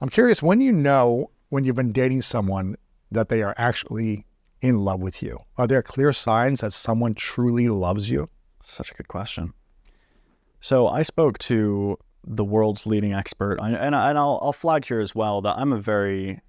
I'm curious, when when you've been dating someone that they are actually in love with you, are there clear signs that someone truly loves you? Such a good question. So I spoke to the world's leading expert, and I'll flag here as well that I'm a very,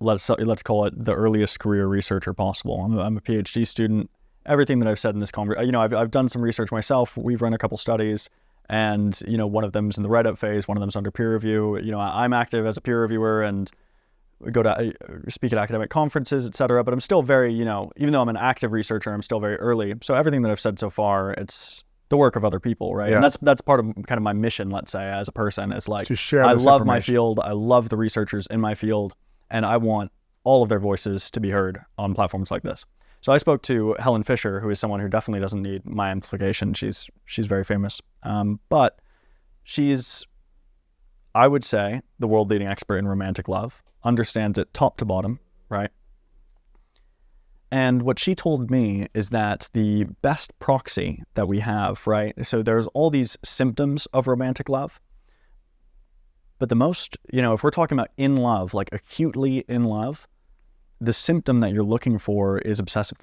let's call it the earliest career researcher possible. I'm a PhD student. Everything that I've said in this conversation, I've done some research myself. We've run a couple studies, and one of them's in the write-up phase, one of them's under peer review. I'm active as a peer reviewer and go to speak at academic conferences, etc. But I'm still very, even though I'm an active researcher, I'm still very early. So everything that I've said so far, it's the work of other people, right? Yeah. And that's part of kind of my mission, let's say, as a person, is like, To share I this love my information. field, I love the researchers in my field, and I want all of their voices to be heard on platforms like this. So I spoke to Helen Fisher, who is someone who definitely doesn't need my amplification. She's very famous, but she's, I would say, the world leading expert in romantic love, understands it top to bottom, right? And what she told me is that the best proxy that we have, right? So there's all these symptoms of romantic love, but the most, if we're talking about in love, like acutely in love, the symptom that you're looking for is obsessive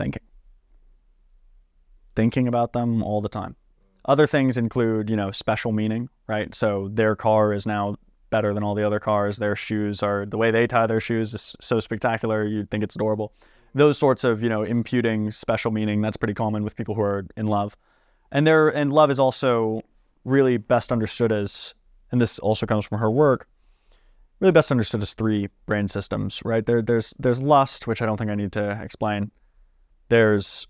thinking about them all the time. Other things include, special meaning, right? So their car is now better than all the other cars. Their shoes are, the way they tie their shoes is so spectacular, you'd think it's adorable. Those sorts of, imputing special meaning, that's pretty common with people who are in love. And love is also really best understood as, and this also comes from her work, really best understood as three brain systems, right? There's lust, which I don't think I need to explain. There's,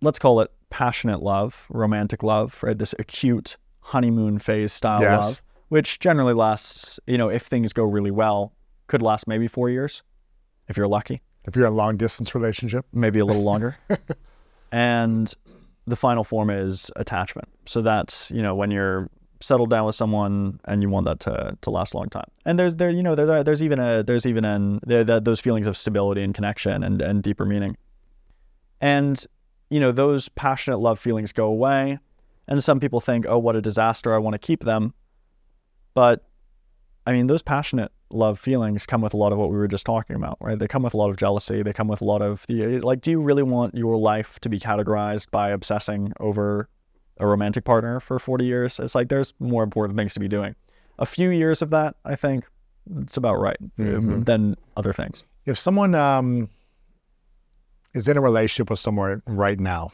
let's call it passionate love, romantic love, right? This acute honeymoon phase style Yes. love, which generally lasts, if things go really well, could last maybe 4 years, if you're lucky. If you're in a long distance relationship. Maybe a little longer. And the final form is attachment. So that's, when you're settled down with someone and you want that to last a long time. And there's even those feelings of stability and connection and deeper meaning. And, those passionate love feelings go away. And some people think, oh, what a disaster, I want to keep them. But those passionate love feelings come with a lot of what we were just talking about, right? They come with a lot of jealousy. They come with a lot of do you really want your life to be categorized by obsessing over a romantic partner for 40 years? It's like, there's more important things to be doing. A few years of that, I think, it's about right than other things. If someone is in a relationship with someone right now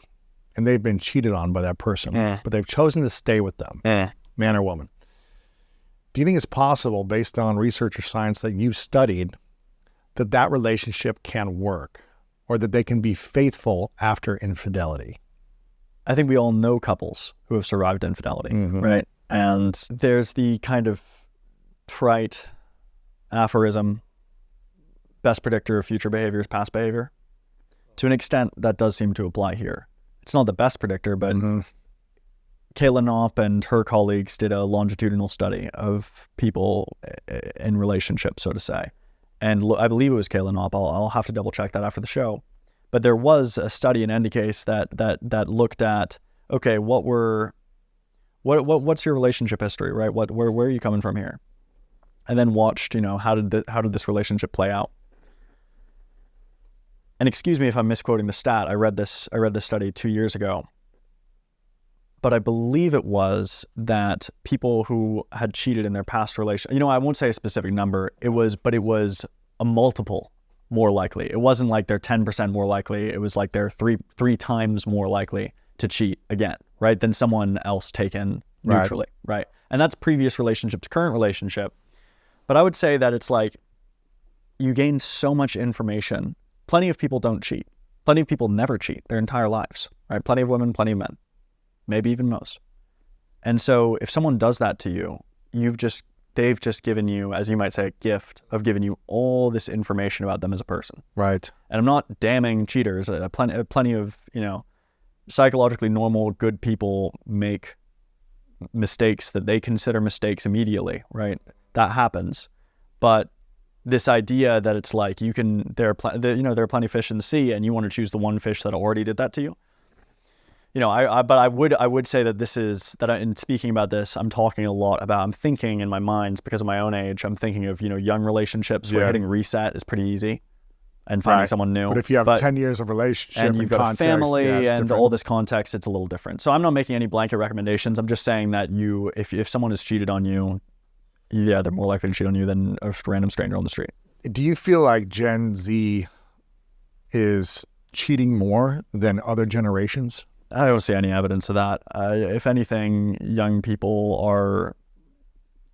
and they've been cheated on by that person, but they've chosen to stay with them, man or woman, do you think it's possible, based on research or science that you've studied, that relationship can work, or that they can be faithful after infidelity? I think we all know couples who have survived infidelity, right? And there's the kind of trite aphorism, best predictor of future behavior is past behavior. To an extent, that does seem to apply here. It's not the best predictor, but Kayla Knopp and her colleagues did a longitudinal study of people in relationships, so to say. And I believe it was Kayla Knopp. I'll have to double check that after the show. But there was a study in Endicase that looked at, okay, what's your relationship history, right? Where are you coming from here? And then watched, how did this relationship play out? And excuse me if I'm misquoting the stat. I read this study 2 years ago. But I believe it was that people who had cheated in their past relation, I won't say a specific number, it was a multiple more likely. It wasn't like they're 10% more likely. It was like they're three times more likely to cheat again, right? Than someone else taken neutrally, right? And that's previous relationship to current relationship. But I would say that it's like you gain so much information. Plenty of people don't cheat. Plenty of people never cheat their entire lives, right? Plenty of women, plenty of men. Maybe even most. And so if someone does that to you, they've just given you, as you might say, a gift of giving you all this information about them as a person. Right. And I'm not damning cheaters. Plenty of, psychologically normal, good people make mistakes that they consider mistakes immediately, right? That happens. But this idea that it's like there are plenty of fish in the sea and you want to choose the one fish that already did that to you, you know, but I would say that this is, that in speaking about this, I'm talking a lot about, I'm thinking in my mind, because of my own age, I'm thinking of, you know, young relationships where hitting reset is pretty easy and finding someone new. But if you have 10 years of relationship and you've got context, a family and different. all this context, it's a little different. So I'm not making any blanket recommendations. I'm just saying that if someone has cheated on you, yeah, they're more likely to cheat on you than a random stranger on the street. Do you feel like Gen Z is cheating more than other generations? I don't see any evidence of that. If anything, young people are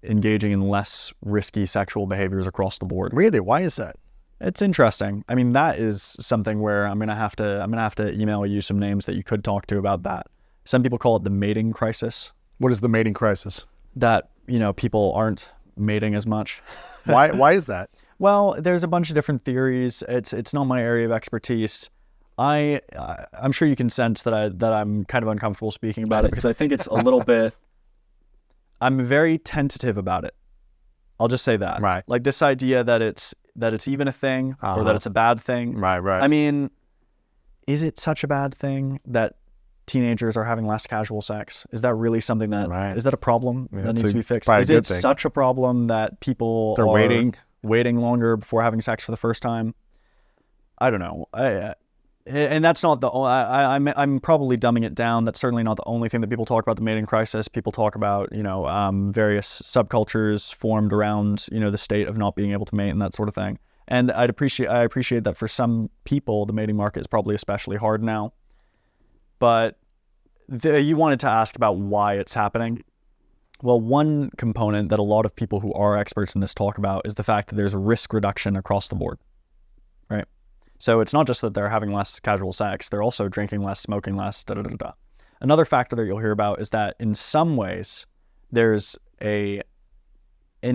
engaging in less risky sexual behaviors across the board. Really? Why is that? It's interesting. I mean, that is something where I'm gonna have to email you some names that you could talk to about that. Some people call it the mating crisis. What is the mating crisis? That, you know, people aren't mating as much. Why is that? Well, there's a bunch of different theories. It's not my area of expertise. I'm sure you can sense that I'm kind of uncomfortable speaking about it because I think it's a little bit. I'm very tentative about it. I'll just say that. Right. Like this idea that it's even a thing or that it's a bad thing. Right. I mean, is it such a bad thing that teenagers are having less casual sex? Is that really something that is that a problem that needs to be fixed? Is it such a problem that people are waiting longer before having sex for the first time? I don't know. And that's not the only, I'm probably dumbing it down. That's certainly not the only thing that people talk about the mating crisis. People talk about, you know, various subcultures formed around, you know, the state of not being able to mate and that sort of thing. And I appreciate that for some people, the mating market is probably especially hard now. But you wanted to ask about why it's happening. Well, one component that a lot of people who are experts in this talk about is the fact that there's risk reduction across the board, right? So it's not just that they're having less casual sex, they're also drinking less, smoking less, Another factor that you'll hear about is that in some ways, in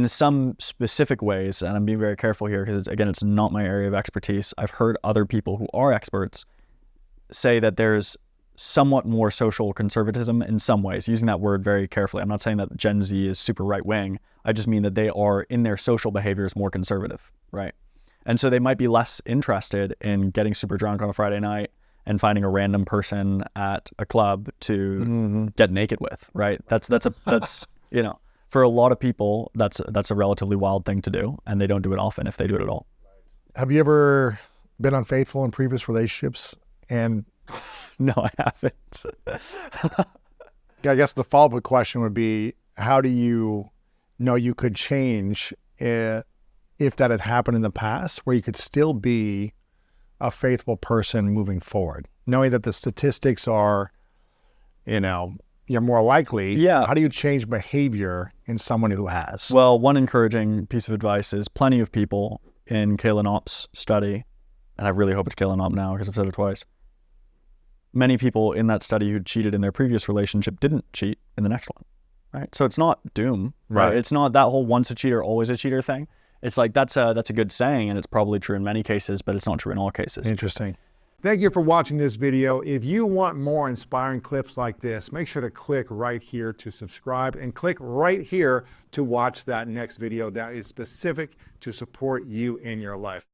some specific ways, and I'm being very careful here because it's not my area of expertise. I've heard other people who are experts say that there's somewhat more social conservatism in some ways, using that word very carefully. I'm not saying that Gen Z is super right wing. I just mean that they are in their social behaviors more conservative, right? And so they might be less interested in getting super drunk on a Friday night and finding a random person at a club to get naked with, right? That's you know, for a lot of people, that's a relatively wild thing to do, and they don't do it often if they do it at all. Have you ever been unfaithful in previous relationships? And no, I haven't. I guess the follow-up question would be, how do you know you could change if that had happened in the past, where you could still be a faithful person moving forward, knowing that the statistics are, you know, you're more likely. Yeah. How do you change behavior in someone who has? Well, one encouraging piece of advice is plenty of people in Kayla Knopp's study, and I really hope it's Kayla Knopp now because I've said it twice. Many people in that study who cheated in their previous relationship didn't cheat in the next one, right? So it's not doom, right? It's not that whole once a cheater, always a cheater thing. It's like that's a good saying, and it's probably true in many cases, but it's not true in all cases. Interesting. Thank you for watching this video. If you want more inspiring clips like this, make sure to click right here to subscribe and click right here to watch that next video that is specific to support you in your life.